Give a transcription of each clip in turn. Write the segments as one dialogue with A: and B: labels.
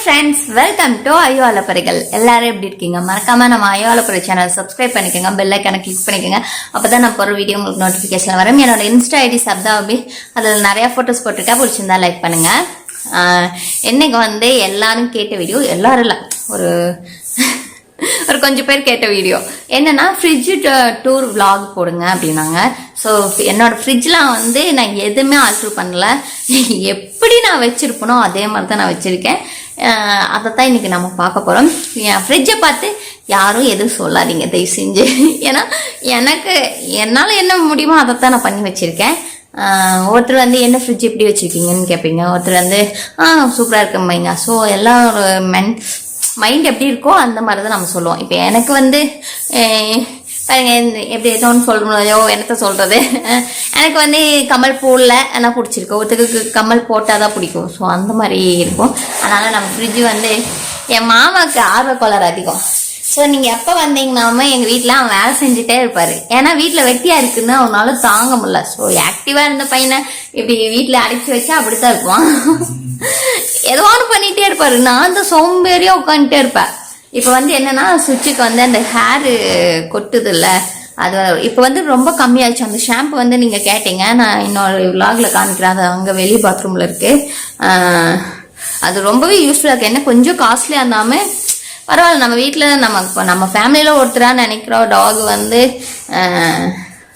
A: friends, welcome to AyyoAlaparaigal. எல்லாரும் எப்படி இருக்கீங்க? மறக்காம நம்ம AyyoAlaparai சேனல் சப்ஸ்கிரைப் பண்ணிக்கங்க, பெல் ஐகானை கிளிக் பண்ணிக்கங்க. அப்பதான் நான் போற வீடியோ உங்களுக்கு நோட்டிபிகேஷன் வரும். என்னோட இன்ஸ்டா ஐடி Sapthaabi, அதுல நிறைய போட்டோஸ் போட்டிருக்கேன். பிடிச்சிருந்தா லைக் பண்ணுங்க. இன்னைக்கு எல்லாரும் கேட்ட வீடியோ, எல்லாரும் இல்ல, ஒரு கொஞ்சம் பேர் கேட்ட வீடியோ என்னன்னா ஃப்ரிட்ஜ் டூர் vlog போடுங்க அப்படின்னாங்க. ஸோ என்னோட ஃப்ரிட்ஜ்லாம் நான் எதுவுமே ஆல்ட்ரு பண்ணல, எப்படி நான் வச்சிருப்பனோ அதே மாதிரி தான் நான் வச்சிருக்கேன். அதைத்தான் இன்னைக்கு நம்ம பார்க்க போறோம். என் ஃப்ரிட்ஜை பார்த்து யாரும் எதுவும் சொல்லாதீங்க தயவு செஞ்சு. ஏன்னா என்னால் என்ன முடியுமோ அதைத்தான் நான் பண்ணி வச்சிருக்கேன். ஒருத்தர் என்ன ஃப்ரிட்ஜ் எப்படி வச்சிருக்கீங்கன்னு கேட்பீங்க, ஒருத்தர் சூப்பராக இருக்கும்பீங்க. ஸோ எல்லாரும் மைண்ட் எப்படி இருக்கோ அந்த மாதிரி தான் நம்ம சொல்லுவோம். இப்போ எனக்கு பாருங்க எப்படி எதோன்னு சொல்லணும்லையோ என்னத்த சொல்றது, எனக்கு கமல் போடல ஆனால் பிடிச்சிருக்கு, ஒருத்தருக்கு கமல் போட்டால் தான் பிடிக்கும். ஸோ அந்த மாதிரி இருக்கும். அதனால நம்ம ஃப்ரிட்ஜ் என் மாமாவுக்கு ஆர்வக்கோளாறு அதிகம். ஸோ நீங்கள் எப்போ வந்தீங்கன்னாம எங்கள் வீட்டில் அவன் வேலை செஞ்சுட்டே இருப்பார். ஏன்னா வீட்டில் வெட்டியாக இருக்குன்னு அவனால தாங்க முடியல. ஸோ ஆக்டிவாக இருந்த பையனை இப்படி வீட்டில் அடைச்சி வச்சா அப்படித்தான் இருப்பான். ஏதோ ஒன்று பண்ணிகிட்டே இருப்பார். நான் தான் சோம்பேறியாக உட்காந்துட்டே இருப்பேன். இப்போ என்னன்னா சுவிட்சுக்கு அந்த ஹேரு கொட்டுது இல்லை, அது இப்போ ரொம்ப கம்மியாகிடுச்சு. அந்த ஷாம்பு நீங்கள் கேட்டீங்க, நான் இன்னொரு விலாகில் காமிக்கிறேன். அது அங்கே வெளியே பாத்ரூமில் இருக்குது. அது ரொம்பவே யூஸ்ஃபுல்லாக இருக்குது. என்ன கொஞ்சம் காஸ்ட்லியாக இருந்தாமல் பரவாயில்ல, நம்ம வீட்டில் நம்ம ஃபேமிலியில் ஒருத்தராக நினைக்கிறோம். டாக்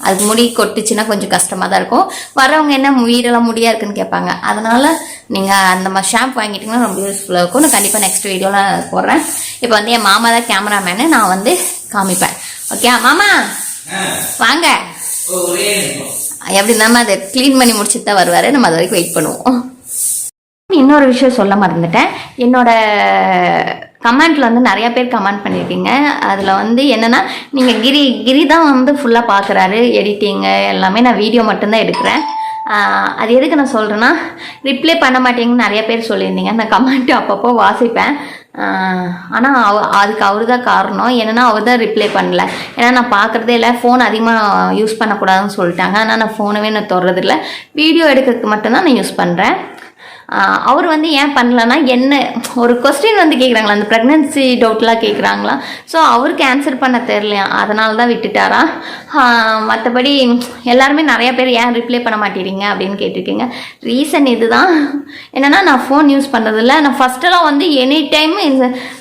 A: அது முடி கொட்டுச்சுன்னா கொஞ்சம் கஷ்டமாக தான் இருக்கும். வரவங்க என்ன வீடெல்லாம் முடியா இருக்குன்னு கேட்பாங்க. அதனால நீங்கள் அந்த மாதிரி ஷாம்பு வாங்கிட்டீங்கன்னா ரொம்ப யூஸ்ஃபுல்லாக இருக்கும். நான் கண்டிப்பாக நெக்ஸ்ட் வீடியோவில் போடுறேன். இப்போ என் மாமா தான் கேமராமேனு, நான் காமிப்பேன். ஓகே மாமா வாங்க. எப்படி நம்ம அதை க்ளீன் பண்ணி முடிச்சுட்டு தான் வருவார். நம்ம அது வரைக்கும் வெயிட் பண்ணுவோம். இன்னொரு விஷயம் சொல்ல மறந்துட்டேன். என்னோட கமெண்ட்ல நிறைய பேர் கமெண்ட் பண்ணியிருக்கீங்க. அதில் என்னன்னா நீங்கள் கிரி தான் ஃபுல்லாக பார்க்குறாரு, எடிட்டிங்கு எல்லாமே. நான் வீடியோ மட்டும்தான் எடுக்கிறேன். அது எதுக்கு நான் சொல்கிறேன்னா, ரிப்ளை பண்ண மாட்டேங்கன்னு நிறைய பேர் சொல்லியிருந்தீங்க. அந்த கமெண்ட் அப்பப்போ வாசிப்பேன். ஆனால் அதுக்கு அவர் தான் காரணம். என்னென்னா அவர் தான் ரிப்ளை பண்ணல. ஏன்னா நான் பார்க்குறதே இல்லை, ஃபோன் அதிகமாக யூஸ் பண்ணக்கூடாதுன்னு சொல்லிட்டாங்க. ஆனால் நான் ஃபோனவே நான் தொடுறதில்லை, வீடியோ எடுக்கிறதுக்கு மட்டும்தான் நான் யூஸ் பண்ணுறேன். அவர் ஏன் பண்ணலன்னா, என்ன ஒரு கொஸ்டின் கேட்குறாங்களா, அந்த ப்ரெக்னன்சி டவுட்லாம் கேட்குறாங்களா. ஸோ அவருக்கு ஆன்சர் பண்ண தெரியலையா, அதனால தான் விட்டுட்டாரா. மற்றபடி எல்லாருமே நிறைய பேர் ஏன் ரிப்ளை பண்ண மாட்டேறீங்க அப்படின்னு கேட்டிருக்கீங்க. ரீசன் இதுதான். என்னென்னா நான் ஃபோன் யூஸ் பண்ணுறதில்ல. நான் ஃபஸ்ட்டெல்லாம் எனி டைம்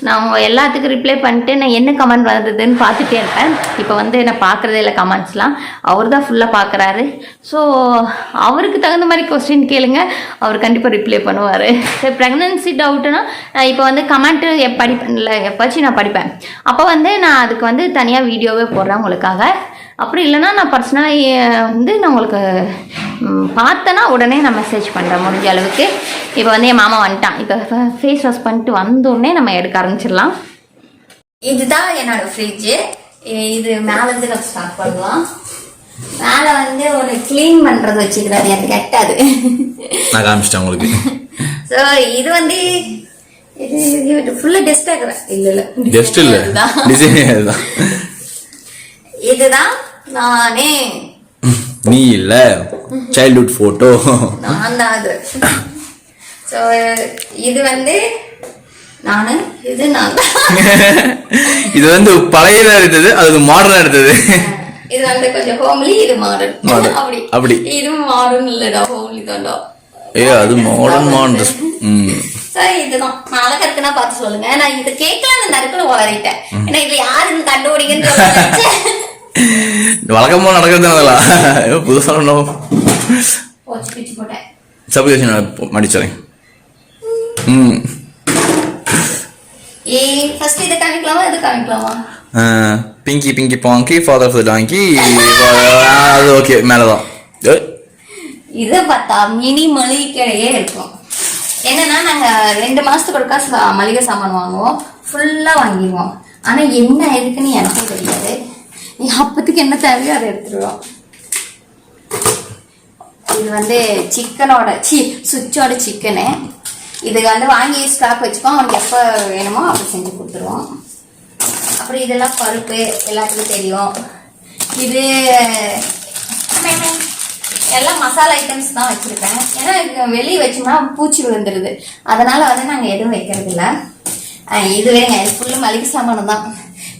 A: நான் எல்லாத்துக்கும் ரிப்ளை பண்ணிட்டு நான் என்ன கமெண்ட் வந்ததுன்னு பார்த்துட்டே இருப்பேன். இப்போ நான் பார்க்குறதே இல்லை கமெண்ட்ஸ்லாம். அவர் தான் ஃபுல்லாக பார்க்குறாரு. ஸோ அவருக்கு தகுந்த மாதிரி கொஸ்டின் கேளுங்க, அவர் கண்டிப்பாக ரிப்ளை பண்ணுவார். சரி, ப்ரெக்னன்சி டவுட்டுனா இப்போ கமெண்ட்டு படிப்பேன்ல, எப்பாச்சும் நான் படிப்பேன். அப்போ நான் அதுக்கு தனியாக வீடியோவே போடுறேன் உங்களுக்காக. அப்படி இல்லைன்னா நான் பர்சனலாக நான் உங்களுக்கு பார்த்தேன்னா உடனே நான் மெசேஜ் பண்ணுறேன் முடிஞ்ச அளவுக்கு. இப்போ என் மாமா வந்துட்டான். இப்போ ஃபேஸ் வாஷ் பண்ணிட்டு வந்தோடனே நம்ம எடுக்க ஆரம்பிச்சிடலாம். இதுதான் என்னோட ஃப்ரிட்ஜு. இது மேலேருந்து நம்ம ஸ்டார்ட் பண்ணலாம். மேலே ஒரு க்ளீன் பண்ணுறது வச்சுக்கிறாரு, எனக்கு கெட்டாது.
B: நான் காமிச்சிட்டேன் உங்களுக்கு.
A: ஸோ இது இது ஃபுல்லாக டெஸ்ட் ஆகுறேன். இல்லை
B: டெஸ்ட் இல்லை, டிசைன் தான்.
A: இதுதான் நானே,
B: நீ இல்ல, சைல்ட்ஹுட் போட்டோ
A: நான் தான் அது. ஸோ இது நானு, இது நான் தான்.
B: இது பழையதா இருந்தது, அது மாடர்னா இருந்தது.
A: இது கொஞ்சம் ஹோம்லி, இது மாடர்ன். அப்படி இது மாடர்ன் இல்லடா, ஹோம்லி தான்டா.
B: அது மாடர்ன்.
A: சரி, இதுதான் நான் அழகா இருக்குன்னா பார்த்து சொல்லுங்க. நான் இது கேட்கலாம், அந்த நறுக்குல வளரிட்டேன். ஏன்னா இதுல யாருன்னு கண்டுபிடிங்கன்னு
B: வழக்கமா நடக்கிறதுனால புதுசா
A: போட்டேன்.
B: சப்போஸ் மடிச்சறேன்.
A: ஃபர்ஸ்ட் இதை காமிக்கலாமா, இது காமிக்கலாமா?
B: Pinky pinky ponky father of the donkey. அது ஓகே, மேலதான்.
A: இதை பார்த்தா மினி மளிகை கடையே இருக்கும். என்னன்னா நாங்க 2 மாசத்துக்கு ஒருக்கா மளிகை சாமான் வாங்குவோம், ஃபுல்லா வாங்கிடுவோம். ஆனா என்ன இருக்குன்னு எனக்கும் தெரியாது. அப்பத்துக்கு என்ன தேவையோ அதை எடுத்துருவோம். இது சிக்கனோட சுவிட்சோட சிக்கனு. இது வாங்கி ஸ்டாக் வச்சுப்போம், அவனுக்கு எப்போ வேணுமோ அப்படி செஞ்சு கொடுத்துருவோம். அப்புறம் இதெல்லாம் பருப்பு எல்லாத்துக்கும் தெரியும். இது எல்லாம் மசாலா ஐட்டம்ஸ் தான் வச்சிருக்கேன். ஏன்னா வெளியே வச்சோம்னா பூச்சி விழுந்துருது, அதனால வந்து நாங்க எதுவும் வைக்கிறது இல்ல. இதுவேங்க ஃபுல்லு மளிகை சாமானம் தான்.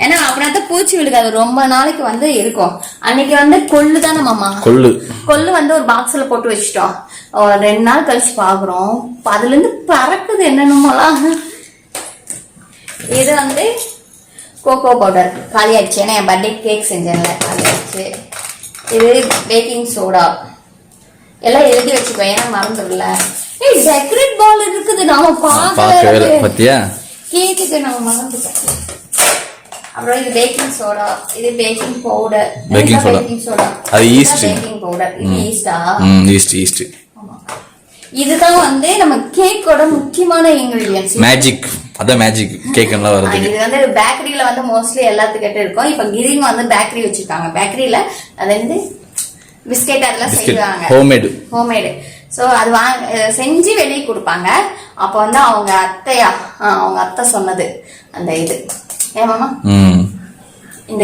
A: ஏன்னா அப்படின்னா பூச்சி விழுகாது, ரொம்ப நாளைக்கு வந்து இருக்கும். அன்னைக்கு வந்து கொள்ளு தானே மாமா, கொள்ளு வந்து ஒரு பாக்ஸ்ல போட்டு வச்சுட்டோம். 2 நாள் கழிச்சு பாக்குறோம், அதுல இருந்து பறக்குது என்னென்னமோலாம். இது வந்து கோகோ பவுடர் காலியாச்சு, ஏன்னா என் பர்த்டே கேக் செஞ்சேன்ல காலியாச்சு. இது பேக்கிங் சோடா எல்லாம் எழுதி வச்சுக்கோ, ஏன்னா மறந்துடல. டெக்கரேட் பால் இருக்குது, நாம பாக்கல கேக்குக்கு நாம மறந்துட்டோம். அப்புறம் இது பேக்கிங் சோடா, இது பேக்கிங் பவுடர். பேக்கிங் சோடா அது ஈஸ்ட், பேக்கிங் பவுடர் இது ஈஸ்டா,
B: ஈஸ்ட்.
A: இதுதான் வந்து நம்ம கேக்கோட முக்கியமான இன்கிரிடியன்ட்ஸ்.
B: மேஜிக், அத மேஜிக் கேக் எல்லாம் வருது.
A: இது வந்து பேக்கரியில வந்து மோஸ்ட்லி எல்லாத்துக்கிட்ட இருக்கும். இப்ப கிரியும் வந்து பேக்கரி வச்சிருக்காங்க. பேக்கரியில அது வந்து பிஸ்கெட் அதெல்லாம் செய்வாங்க, ஹோம்மேடு. சோ அது செஞ்சு வெளியே கொடுப்பாங்க. அப்ப வந்து அவங்க அத்தை சொன்னது அந்த இது ஏமாமா, இந்த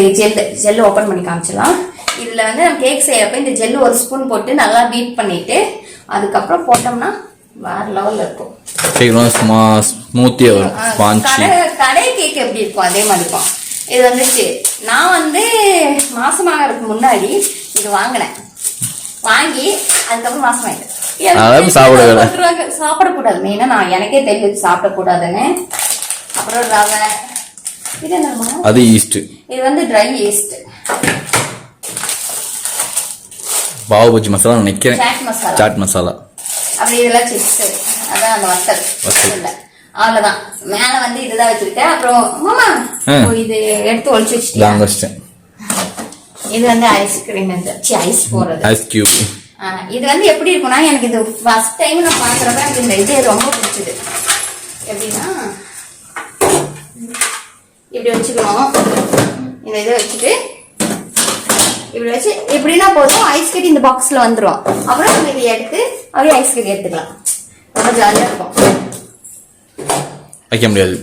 A: ஜெல் ஓபன் பண்ணி காமிச்சலாம். இதுல வந்து நம்ம கேக் செய்யறப்ப இந்த ஜெல் ஒரு ஸ்பூன் போட்டு நல்லா பீட் பண்ணிட்டு அதுக்கப்புறம் போட்டோம்னா வேற லெவல்ல இருக்கும். கடை கேக் எப்படி இருக்கும் அதே மாதிரி இருக்கும். இது வந்துச்சு, நான் வந்து மாசமாகறதுக்கு முன்னாடி இது வாங்கினேன். வாங்கி அதுக்கப்புறம் மாசமாயிட்டேன். சாப்பிடக்கூடாது மெயினா, நான் எனக்கே தெரிஞ்சு சாப்பிடக்கூடாதுன்னு. அப்புறம் ரவை, இது என்னமா,
B: அது ஈஸ்ட்.
A: இது வந்து ட்ரை ஈஸ்ட்.
B: பாவு பஜ்ஜி மசாலா நினைக்கிறேன், சாட் மசாலா.
A: அப்படி இதெல்லாம் சிப்ஸ், அதான் அந்த வத்தல். அவ்வளவுதான். மேல வந்து இதுதான் வச்சிருக்கேன். அப்புறம் மாமா இது எடுத்து ஒழிச்சு வச்சுட்டேன். இது வந்து ஐஸ்கிரீம், ஐஸ் போறது, ஐஸ் கியூப். இது வந்து எப்படி இருக்கும்னா, எனக்கு இது ஃபர்ஸ்ட் டைம் நான் பாக்குறப்ப எனக்கு இந்த இது ரொம்ப பிடிச்சது. எப்படின்னா இப்படி வச்சுக்கணும், இந்த இதை வச்சுட்டு இப்படி வச்சு எப்படின்னா போதும், ஐஸ் கட்டி இந்த பாக்ஸ்ல வந்துடும். அப்புறம் நம்ம இதை எடுத்து அப்படியே ஐஸ் கட்டி எடுத்துக்கலாம். ரொம்ப ஜாலியா இருக்கும்.
B: வைக்க முடியாது,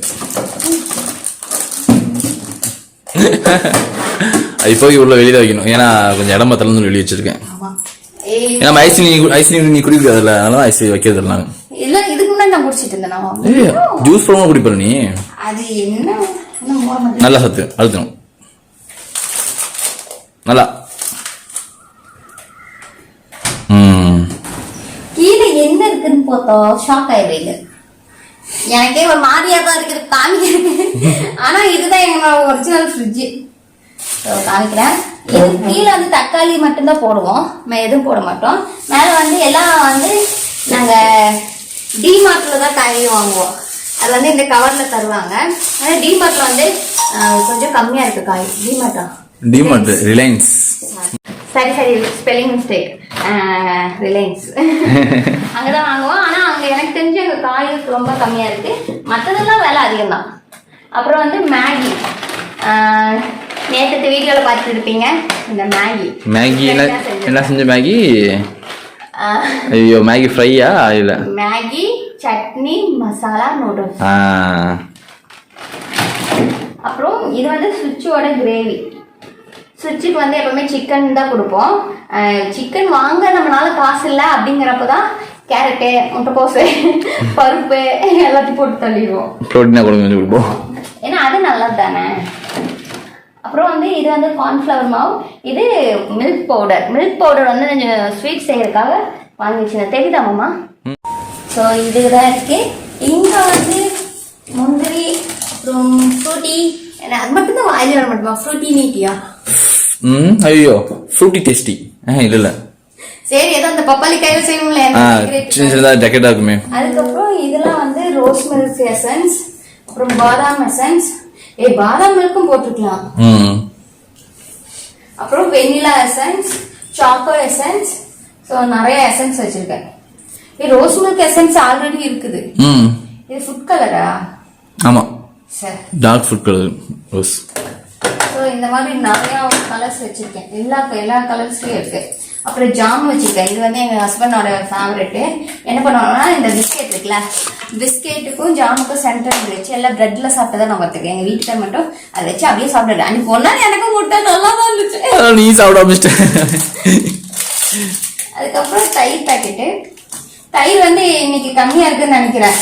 B: அது போய் உள்ள வெளியில வைக்கணும். ஏன்னா கொஞ்சம் இடம் பத்தல வெளியே வச்சிருக்கேன். ஏன்னா ஐஸ்கிரீம் நீ குடிக்காதுல்ல, அதனால ஐஸ்கிரீம் வைக்கிறது இல்லை.
A: இல்ல இதுக்கு முன்னாடி நான் குடிச்சிட்டு இருந்தேன்.
B: ஜூஸ் போடாம குடிப்பேன் நீ.
A: அது என்ன
B: நல்லா சத்து அழுத்தணும் நல்லா.
A: கீழே என்ன இருக்குன்னு பார்த்தோம், ஷாக் ஆயிடுறீங்க. எனக்கே ஒரு மாதிரியா தான் இருக்குது காமிக்கிறது. ஆனா இதுதான் எங்களோட ஒரிஜினல் ஃப்ரிட்ஜ். காமிக்கிறேன். இது கீழே வந்து தக்காளி மட்டும்தான் போடுவோம், எதுவும் போட மாட்டோம். மேல வந்து எல்லாம் வந்து நாங்க டிமார்ட்ல தான் காய் வாங்குவோம். அது வந்து இந்த கவர்ல தருவாங்க. ஆனா டிமார்ட்ல வந்து கொஞ்சம் கம்மியா இருக்கு காய். டிமார்ட்
B: ரிலையன்ஸ்,
A: சரி ஸ்பெல்லிங் மிஸ்டேக், ரிலையன்ஸ் அங்கதான் வாங்குவோம். ஆனா அங்க எனக்கு தெரிஞ்சு அங்க காய் ரொம்ப கம்மியா இருக்கு, மற்றதெல்லாம் விலை அதிகம் தான். அப்புறம் வந்து மேகி, நேற்று வீடியோல பார்த்துட்டு இருப்பீங்க. இந்த மேகி
B: என்ன செஞ்ச மேகி? ஐயோ, மேகி ஃப்ரையா? இல்ல,
A: மேகி சட்னி மசாலா நூடுல்ஸ். அப்புறம் இது வந்து சுவிட்சோட கிரேவி. சுவிட்சுக்கு வந்து எப்பவுமே சிக்கன் தான் கொடுப்போம். சிக்கன் வாங்க நம்மளால காசு இல்லை அப்படிங்கிறப்பதான் கேரட்டு, முட்டைக்கோசு, பருப்பு எல்லாத்தையும் போட்டு தள்ளிடுவோம். கொடுப்போம், ஏன்னா அது நல்லது தானே. அப்புறம் வந்து இது வந்து கார்ன்ஃப்ளவர் மாவு, இது மில்க் பவுடர் வந்து கொஞ்சம் ஸ்வீட் செய்யறதுக்காக வாங்கி வச்சுருந்தேன். தெரியுதா மாமா? ஸோ இதுதான் இருக்கு. இங்க வந்து முந்திரி, அப்புறம் ஃப்ரூட்டி, அது மட்டும் தான் வாயில வர மாட்டோமா? ஃப்ரூட்டி நீட்டியா?
B: ஐயோ, ஃப்ரூட்டி டேஸ்டி. இல்ல
A: சரி, ஏதோ அந்த பப்பாளி கையில செய்வோம்ல,
B: சின்னதா ஜாக்கெட்டா இருக்குமே.
A: அதுக்கப்புறம் இதெல்லாம் வந்து ரோஸ் மில்க் எசன்ஸ், அப்புறம் பாதாம் எசன்ஸ். பாதாம் மில்க்கும் போட்டுக்கலாம். அப்புறம் vanilla essence, choco essence. So நிறைய எசன்ஸ் வச்சிருக்கேன். ரோஸ் மில்க் எசன்ஸ் ஆல்ரெடி இருக்குது. இது ஃபுட் கலரா?
B: ஆமா, dark food colour rose.
A: So இந்த மாதிரி நிறைய கலர்ஸ் வச்சிருக்கேன். எல்லா கலர்ஸ்லயும் இருக்கு. அப்புறம் ஜாம் வச்சிருக்கேன். இது வந்து எங்க ஹஸ்பண்டோட ஃபேவரெட். என்ன பண்ணுவாங்கன்னா, இந்த பிஸ்கெட் இருக்குல்ல, பிஸ்கெட்டுக்கும் ஜாமுக்கும் சென்டர் வச்சு எல்லாம் பிரெட்ல சாப்பிட்டதான் நான் பார்த்துக்கேன். எங்க வீட்டுல மட்டும் அதை வச்சு அப்படியே சாப்பிடுறேன். அன்னைக்கு ஒன்னா எனக்கும் முட்டை நல்லா தான் இருந்துச்சு.
B: நீ சாப்பிட
A: அதுக்கப்புறம் தயிர் பாக்கெட்டு. தயிர் வந்து இன்னைக்கு கம்மியா இருக்குன்னு நினைக்கிறேன்.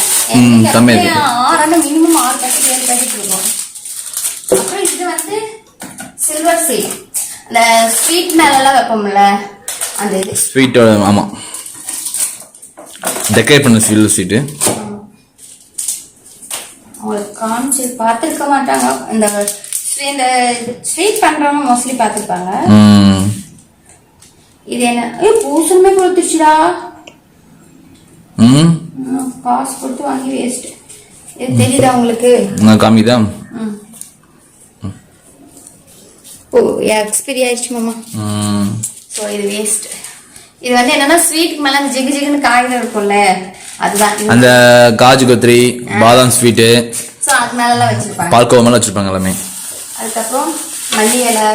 B: கம்மியா
A: 6 மினிமம் 6 பாக்கெட் 7 பாக்கெட் இருக்கும். அப்புறம் இது வந்து சில்வர் சீல், அந்த ஸ்வீட் மேலெல்லாம் வைப்போம்ல அந்த இது
B: ஸ்வீட். ஆமா, டெக்கரேட் பண்ண சில்வர் சீட்டு.
A: அவங்களுக்கு காமிச்சு பார்த்துருக்க மாட்டாங்க. இந்த ஸ்வீட் பண்றவங்க மோஸ்ட்லி பார்த்துருப்பாங்க. இது என்ன பூசணுமே கொடுத்துச்சுடா. காசு கொடுத்து வாங்கி வேஸ்ட். இது தெரியுதா உங்களுக்கு?
B: நான் காமிதான்.
A: ஓ எக்ஸ்பீரி ஆயிடுச்சு மாமா. ஸோ இது வேஸ்ட். இது வந்து என்னன்னா ஸ்வீட்டுக்கு மேல ஜிகு ஜிகுன்னு காய்கறி இருக்கும்ல, அதுதான்
B: அந்த காஜு கத்திரி பாதாம் ஸ்வீட்டு.
A: ஸோ அது மேலெல்லாம் வச்சிருப்பாங்க,
B: பால்கோவா மேலே வச்சிருப்பாங்க எல்லாமே.
A: அதுக்கப்புறம் மல்லி இலை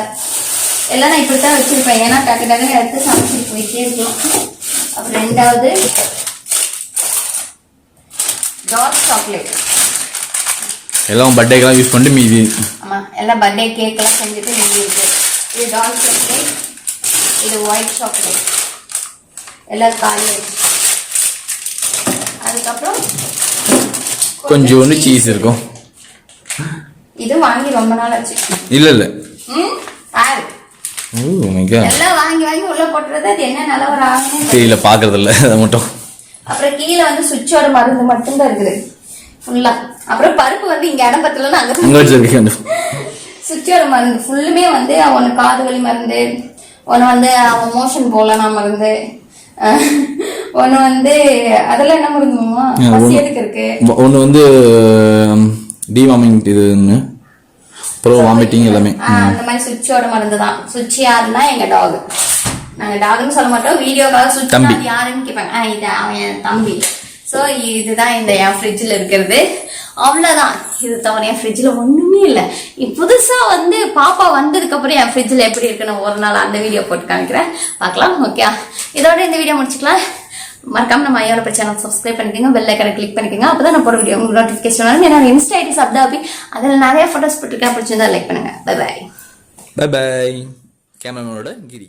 A: எல்லாம் நான் இப்படித்தான் வச்சிருப்பேன், ஏன்னா டக்கு டக்குன்னு எடுத்து சமைச்சிட்டு போயிட்டே இருக்கலாம். அப்புறம் ரெண்டாவது டார்க் சாக்லேட்.
B: எல்லாம் பர்த்டேக்கெல்லாம் யூஸ் பண்ணிட்டு மீதி.
A: ஆமா, எல்லாம் பர்த்டே கேக் எல்லாம் செஞ்சுட்டு மீதி இருக்கு. இது டார்க் சாக்லேட், இது ஒயிட் சாக்லேட், எல்லாம் காலி. அதுக்கப்புறம்
B: கொஞ்சோண்டு சீஸ் இருக்கும்.
A: இது வாங்கி ரொம்ப நாள் ஆச்சு.
B: இல்ல
A: எல்லாம் வாங்கி வாங்கி உள்ள போட்டுறது. அது என்ன நிலவரம் ஆகுன்னு
B: தெரியல, பாக்குறது இல்ல அதை மட்டும்.
A: அப்புறம் கீழே வந்து சுவிட்சோட மருந்து மட்டும்தான் இருக்குது ஃபுல்லா. அப்புறம் பருப்பு வந்து இங்க இடம் பத்தல, அங்க சுவிட்சோட மருந்து ஃபுல்லுமே வந்து அவனு காது வலி மருந்து, ஒன்னு வந்து அவன் மோஷன் போலனா மருந்து, ஒன்னு வந்து அதெல்லாம் என்ன மருந்துமா பசியதுக்கு இருக்கு,
B: ஒன்னு வந்து டிவார்மிங் இதுன்னு அப்புறம் வாமிட்டிங் எல்லாமே.
A: அந்த மாதிரி சுவிட்சோட மருந்து தான். சுவிட்ச் யாருன்னா எங்க டாக். நாங்க டாக்னு சொல்ல மாட்டோம், வீடியோக்காக சுவிட்ச் யாருன்னு கேட்பாங்க. இது அவன் தம்பி. ஸோ இதுதான் இந்த என் ஃப்ரிட்ஜில் இருக்கிறது. அவ்வளோதான். இது தவிர என் ஃப்ரிட்ஜில் ஒன்றுமே இல்லை. புதுசாக வந்து பாப்பா வந்ததுக்கப்புறம் என் ஃப்ரிட்ஜில் எப்படி இருக்குன்னு ஒரு நாள் அந்த வீடியோ போட்டு காமிக்கிறேன், பார்க்கலாம். ஓகே, இதோட இந்த வீடியோ முடிச்சுக்கலாம். மறக்காம நம்ம ஐயோலப்பர் சேனல் சப்ஸ்கிரைப் பண்ணிக்கோங்க, பெல் ஐக்கனை கிளிக் பண்ணிக்கோங்க. அப்பதான் நான் போற வீடியோ உங்களுக்கு நோட்டிஃபிகேஷன் வரும். என்னோட இன்ஸ்டா ஐடி சப்தாபி, அதில் நிறைய போட்டோஸ் போட்டுருக்கேன். பிடிச்சிருந்தா லைக் பண்ணுங்க. Bye bye.
B: Bye bye. கேமராமேனோட கிரி.